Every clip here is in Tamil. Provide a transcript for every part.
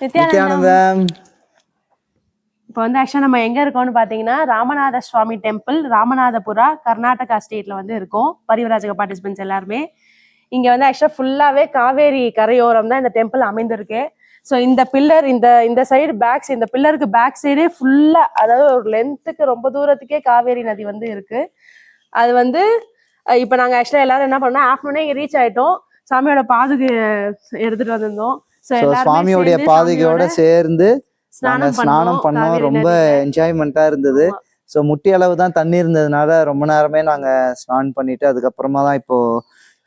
நித்யானந்தம். இப்போ வந்து ஆக்சுவலாக நம்ம எங்கே இருக்கோம்னு பார்த்தீங்கன்னா ராமநாத சுவாமி டெம்பிள், ராமநாதபுரா, கர்நாடகா ஸ்டேட்டில் வந்து இருக்கோம். பரிவராஜக பார்ட்டிசிபென்ட்ஸ் எல்லாருமே இங்கே வந்து ஆக்சுவலாக ஃபுல்லாகவே காவேரி கரையோரம் தான் இந்த டெம்பிள் அமைந்திருக்கு. ஸோ இந்த பில்லர் இந்த சைடு இந்த பில்லருக்கு பேக் சைடே ஃபுல்லாக, அதாவது ஒரு லென்த்துக்கு ரொம்ப தூரத்துக்கே காவேரி நதி வந்து இருக்கு. அது வந்து இப்போ நாங்கள் ஆக்சுவலாக எல்லாரும் என்ன பண்ணோம், ஆஃப்டர்நூனே இங்கே ரீச் ஆகிட்டோம். சாமியோட பாதுகை எடுத்துகிட்டு வந்திருந்தோம். சுவாமியோடைய பாதுகையோட சேர்ந்து ஸ்நானம் பண்ணோம். ரொம்ப என்ஜாய்மெண்டா இருந்தது. ஸோ முட்டி அளவு தான் தண்ணி இருந்ததுனால ரொம்ப நேரமே நாங்கள் ஸ்நானம் பண்ணிட்டு அதுக்கப்புறமா தான் இப்போ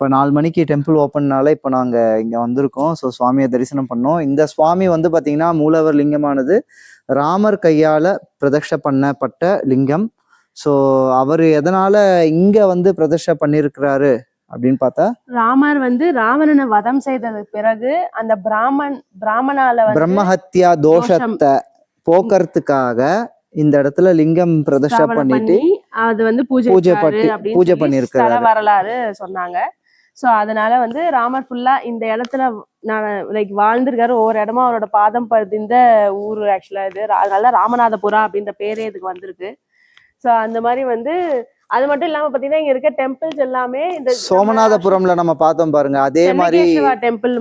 4 மணிக்கு டெம்பிள் ஓப்பன்னால இப்போ நாங்கள் இங்கே வந்திருக்கோம். ஸோ சுவாமியை தரிசனம் பண்ணோம். இந்த சுவாமி வந்து பார்த்தீங்கன்னா மூலவர் லிங்கமானது ராமர் கையால் பிரதிஷ்டை பண்ணப்பட்ட லிங்கம். ஸோ அவர் எதனால இங்க வந்து பிரதிஷ்டை பண்ணியிருக்கிறாரு அப்படின்னு பார்த்தா, ராமர் வந்து ராவணனை வதம் செய்ததுக்கு பிறகு அந்த பிராமணால பிரம்மஹத்யா தோஷத்தை போக்குறதுக்காக இந்த இடத்துல லிங்கம் பிரதிஷ்டை பண்ணிட்டு அது வந்து பூஜை பண்ணிருக்காரு வரலாறு சொன்னாங்க. ஸோ அதனால வந்து ராமர் ஃபுல்லா இந்த இடத்துல லைக் வாழ்ந்திருக்காரு. ஒவ்வொரு இடமா அவரோட பாதம் பதிந்த ஊர் ஆக்சுவலா இது. அதனால ராமநாதபுரா அப்படின்ற பேரே இதுக்கு வந்திருக்கு. ஸோ அந்த மாதிரி வந்து அது மட்டும் இல்லாம பாத்தீங்கன்னா இங்க இருக்க டெம்பிள்ஸ் எல்லாமே இந்த சோமநாதபுரம்ல நம்ம பார்த்தோம் பாருங்க, அதே மாதிரி டெம்பிள்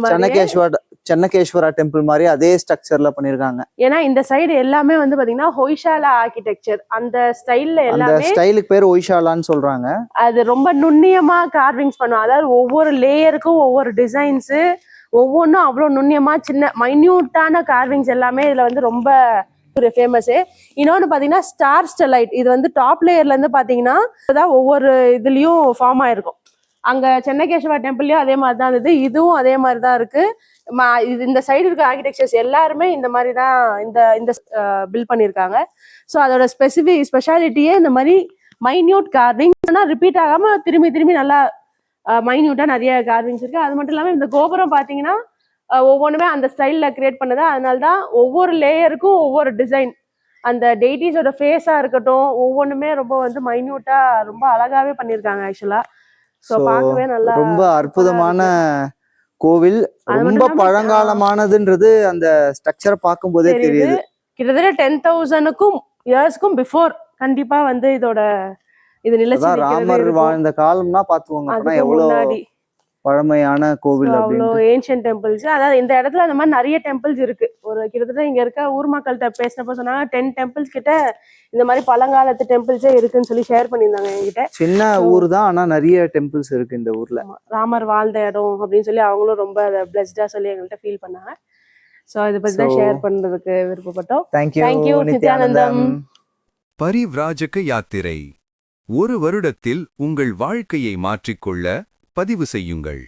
சென்னகேஸ்வரா டெம்பிள் மாதிரி அதே ஸ்ட்ரக்சர்ல பண்ணிருக்காங்க. ஏன்னா இந்த சைடு எல்லாமே வந்து பாத்தீங்கன்னா ஹொய்ஷாலா ஆர்கிடெக்சர் அந்த ஸ்டைல்ல எல்லாமே, அந்த ஸ்டைலுக்கு பேர் ஹொய்ஷாலான்னு சொல்றாங்க. அது ரொம்ப நுண்ணியமா கார்விங்ஸ் பண்ணுவாங்க. அதாவது ஒவ்வொரு லேயருக்கும் ஒவ்வொரு டிசைன்ஸ், ஒவ்வொன்றும் அவ்வளவு நுண்ணியமா சின்ன மைன்யூட்டான கார்விங்ஸ் எல்லாமே இதுல வந்து ரொம்ப ஒரு ஃபேமஸு. இன்னொன்று பார்த்தீங்கன்னா ஸ்டார் ஸ்டெலைட், இது வந்து டாப் லேயர்ல இருந்து பார்த்தீங்கன்னா ஒவ்வொரு இதுலயும் ஃபார்ம் ஆயிருக்கும். அங்க சென்னகேஸ்வரா டெம்பிள்லயும் அதே மாதிரி தான் இருந்தது, இதுவும் அதே மாதிரி தான் இருக்கு. இந்த சைடு இருக்க ஆர்கிடெக்சர்ஸ் எல்லாருமே இந்த மாதிரி தான் இந்த பில்ட் பண்ணியிருக்காங்க. ஸோ அதோட ஸ்பெஷாலிட்டியே இந்த மாதிரி மைன்யூட் கார்விங், ஆனால் ரிப்பீட் ஆகாம திரும்பி திரும்பி நல்லா மைன்யூட்டா நிறைய கார்விங்ஸ் இருக்கு. அது மட்டும் இல்லாமல் இந்த கோபுரம் பார்த்தீங்கன்னா ஒவ்வொன்றுமே அந்த ஸ்டைல்ல கிரியேட் பண்ணது. அதனால்தான் ஒவ்வொரு லேயருக்கும் ஒவ்வொரு டிசைன், அந்த டெய்டிஸோட ஃபேஸா இருக்கட்டும், ஒவ்வொன்றுமே ரொம்ப வந்து மைன்யூட்டா ரொம்ப அழகாவே பண்ணியிருக்காங்க ஆக்சுவலா. ஸோ பார்க்கவே நல்லா ரொம்ப அற்புதமான கோவில், ரொம்ப பழங்காலமானதுன்றது அந்த ஸ்ட்ரக்சரை பார்க்கும் போதே தெரியுது. கிட்டத்தட்ட 10,000 இயர்ஸ்க்கும் பிஃபோர் கண்டிப்பா வந்து இதோட இது நிலைச்சு ராமர் வாழ்ந்த காலம்னா பாத்துக்கோங்க எவ்வளவு பழமையான கோவில். அவ்வளோ ஏன்ஷியன்ட் டெம்பிள்ஸ். அதாவது இந்த இடத்துல அந்த மாதிரி நிறைய டெம்பிள்ஸ் இருக்கு. ஒரு கிட்டத்தட்ட இங்க இருக்க ஊர் மக்கள்கிட்ட பேசினப்ப சொன்னாங்க 10 டெம்பிள்ஸ் கிட்ட இந்த மாதிரி பழங்காலத்து டெம்பிள்ஸே இருக்குன்னு சொல்லி ஷேர் பண்ணியிருந்தாங்க என்கிட்ட. சின்ன ஊர் தான், ஆனா நிறைய டெம்பிள்ஸ் இருக்கு இந்த ஊர்ல. ராமர் வாழ்ந்த இடம் அப்படின்னு சொல்லி அவங்களும் ரொம்ப பிளஸ்டா சொல்லி எங்கள்கிட்ட ஃபீல் பண்ணாங்க. ஸோ இதை பத்தி தான் ஷேர் பண்றதுக்கு விருப்பப்பட்டோம். தேங்க்யூ நித்யானந்தம். பரிவ்ராஜக யாத்திரை, ஒரு வருடத்தில் உங்கள் வாழ்க்கையை மாற்றிக்கொள்ள பதிவு செய்யுங்கள்.